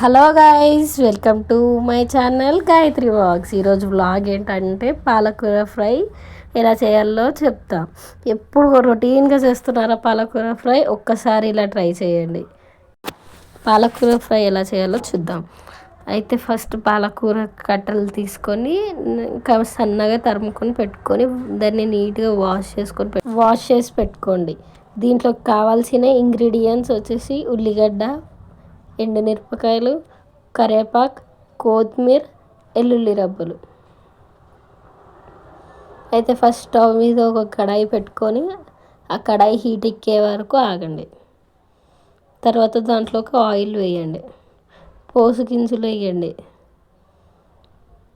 Hello guys, welcome to my channel Gayatri vlogs. ఈరోజు vlog ఏంటంటే పాలకూర ఫ్రై ఎలా చేయాలో చెప్తా. ఎప్పుడు రొటీన్గా చేస్తున్నారా పాలకూర ఫ్రై? ఒక్కసారి ఇలా ట్రై చేయండి. పాలకూర ఫ్రై ఎలా చేయాలో చూద్దాం. అయితే ఫస్ట్ పాలకూర కట్టలు తీసుకొని ఇంకా సన్నగా తరుముకొని పెట్టుకొని దాన్ని నీట్గా వాష్ చేసి పెట్టుకోండి. దీంట్లోకి కావాల్సిన ఇంగ్రీడియంట్స్ వచ్చేసి ఉల్లిగడ్డ, ఎండుమిరపకాయలు, కరివేపాకు, కొత్తిమీర, వెల్లుల్లి రబ్బలు. అయితే ఫస్ట్ స్టవ్ మీద ఒక కడాయి పెట్టుకొని ఆ కడాయి హీట్ ఎక్కే వరకు ఆగండి. తర్వాత దాంట్లోకి ఆయిల్ వేయండి, పోసు గింజలు వేయండి,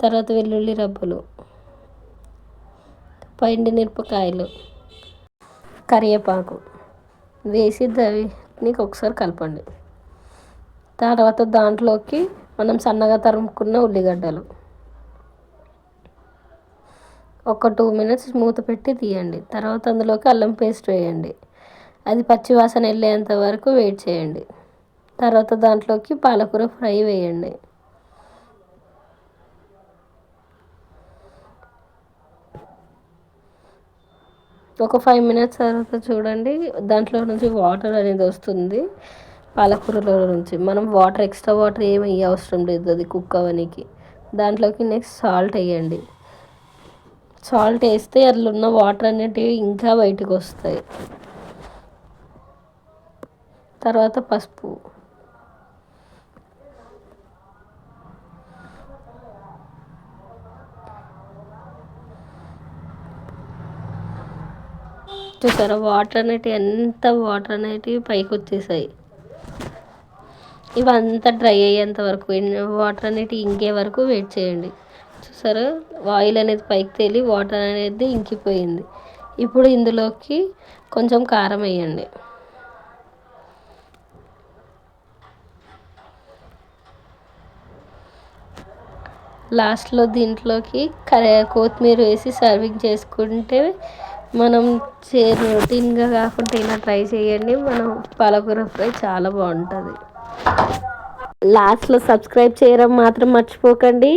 తర్వాత వెల్లుల్లి రబ్బలు, ఎండుమిరపకాయలు, కరివేపాకు వేసి దాన్ని ఒకసారి కలపండి. తర్వాత దాంట్లోకి మనం సన్నగా తరుముకున్న ఉల్లిగడ్డలు ఒక 2 మినిట్స్ మూత పెట్టి తీయండి. తర్వాత అందులోకి అల్లం పేస్ట్ వేయండి. అది పచ్చివాసన వెళ్ళేంత వరకు వెయిట్ చేయండి. తర్వాత దాంట్లోకి పాలకూర ఫ్రై వేయండి. ఒక 5 మినిట్స్ తర్వాత చూడండి, దాంట్లో నుంచి వాటర్ అనేది వస్తుంది. పాలకూరలో నుంచి మనం ఎక్స్ట్రా వాటర్ ఏమి వేయ అవసరం లేదు, అది కుక్ అవ్వడానికి. దాంట్లోకి నెక్స్ట్ సాల్ట్ వేయండి. సాల్ట్ వేస్తే అందులో ఉన్న వాటర్ అనేటివి ఇంకా బయటకు వస్తాయి. తర్వాత పసుపు, చూసారా వాటర్ అనేటివి పైకి వచ్చేసాయి. ఇవంతా డ్రై అయ్యేంత వరకు, వాటర్ అనేటివి ఇంకే వరకు వెయిట్ చేయండి. చూసారా, ఆయిల్ అనేది పైకి తేలి వాటర్ అనేది ఇంకిపోయింది. ఇప్పుడు ఇందులోకి కొంచెం కారం వేయండి. లాస్ట్లో దీంట్లోకి కొత్తిమీర వేసి సర్వింగ్ చేసుకుంటే మనం రొటీన్గా కాకుండా ఇలా ట్రై చేయండి. మనం పాలకూర ఫ్రై చాలా బాగుంటుంది. లాస్ట్లో సబ్స్క్రైబ్ చేయడం మాత్రం మర్చిపోకండి.